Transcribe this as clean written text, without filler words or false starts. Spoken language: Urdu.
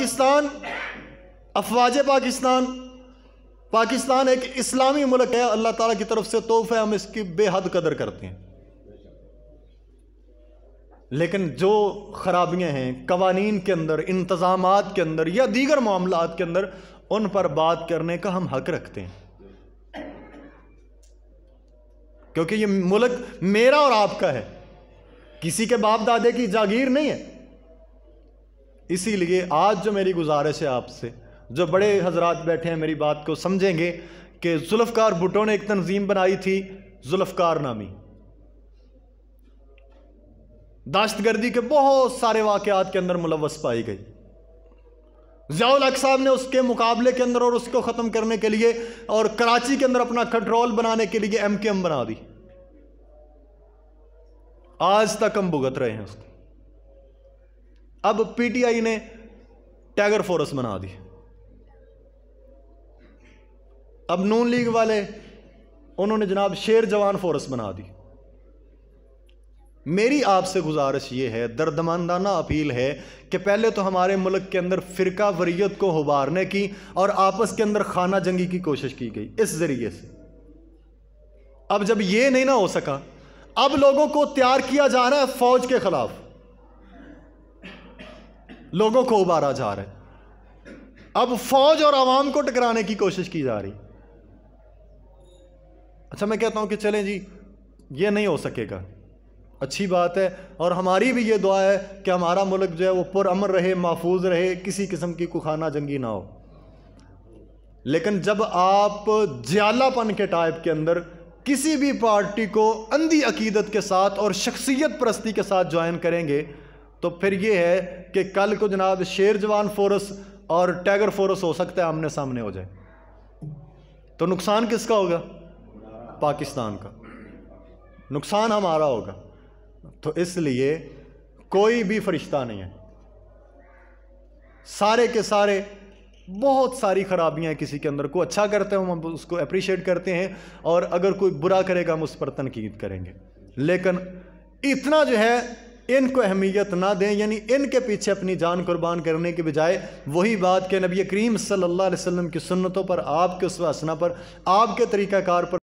پاکستان، افواج پاکستان ایک اسلامی ملک ہے، اللہ تعالیٰ کی طرف سے تحفہ، ہم اس کی بے حد قدر کرتے ہیں، لیکن جو خرابیاں ہیں قوانین کے اندر، انتظامات کے اندر یا دیگر معاملات کے اندر، ان پر بات کرنے کا ہم حق رکھتے ہیں، کیونکہ یہ ملک میرا اور آپ کا ہے، کسی کے باپ دادے کی جاگیر نہیں ہے۔ اسی لیے آج جو میری گزارش ہے آپ سے، جو بڑے حضرات بیٹھے ہیں میری بات کو سمجھیں گے کہ ذوالفقار بھٹو نے ایک تنظیم بنائی تھی ذوالفقار نامی، دہشت گردی کے بہت سارے واقعات کے اندر ملوث پائی گئی۔ ضیاء الحق صاحب نے اس کے مقابلے کے اندر اور اس کو ختم کرنے کے لیے اور کراچی کے اندر اپنا کنٹرول بنانے کے لیے MKM بنا دی، آج تک ہم بھگت رہے ہیں اس کو۔ اب PTI نے ٹائیگر فورس بنا دی، اب نون لیگ والے انہوں نے جناب شیر جوان فورس بنا دی۔ میری آپ سے گزارش یہ ہے، دردمندانہ اپیل ہے کہ پہلے تو ہمارے ملک کے اندر فرقہ وریت کو ابھارنے کی اور آپس کے اندر خانہ جنگی کی کوشش کی گئی اس ذریعے سے۔ اب جب یہ نہیں نہ ہو سکا، اب لوگوں کو تیار کیا جا رہا ہے فوج کے خلاف، لوگوں کو ابھارا جا رہا ہے، اب فوج اور عوام کو ٹکرانے کی کوشش کی جا رہی۔ اچھا، میں کہتا ہوں کہ چلیں جی یہ نہیں ہو سکے گا، اچھی بات ہے، اور ہماری بھی یہ دعا ہے کہ ہمارا ملک جو ہے وہ پرامن رہے، محفوظ رہے، کسی قسم کی کوئی خانہ جنگی نہ ہو۔ لیکن جب آپ جیالہ پن کے ٹائپ کے اندر کسی بھی پارٹی کو اندھی عقیدت کے ساتھ اور شخصیت پرستی کے ساتھ جوائن کریں گے تو پھر یہ ہے کہ کل کو جناب شیر جوان فورس اور ٹائیگر فورس ہو سکتا ہے آمنے سامنے ہو جائے، تو نقصان کس کا ہوگا؟ پاکستان کا، نقصان ہمارا ہوگا۔ تو اس لیے کوئی بھی فرشتہ نہیں ہے، سارے کے سارے بہت ساری خرابیاں ہیں کسی کے اندر، کوئی اچھا کرتے ہیں ہم اس کو اپریشیٹ کرتے ہیں، اور اگر کوئی برا کرے گا ہم اس پر تنقید کریں گے، لیکن اتنا جو ہے ان کو اہمیت نہ دیں، یعنی ان کے پیچھے اپنی جان قربان کرنے کے بجائے وہی بات کہ نبی کریم صلی اللہ علیہ وسلم کی سنتوں پر، آپ کے اسوہ حسنہ پر، آپ کے طریقہ کار پر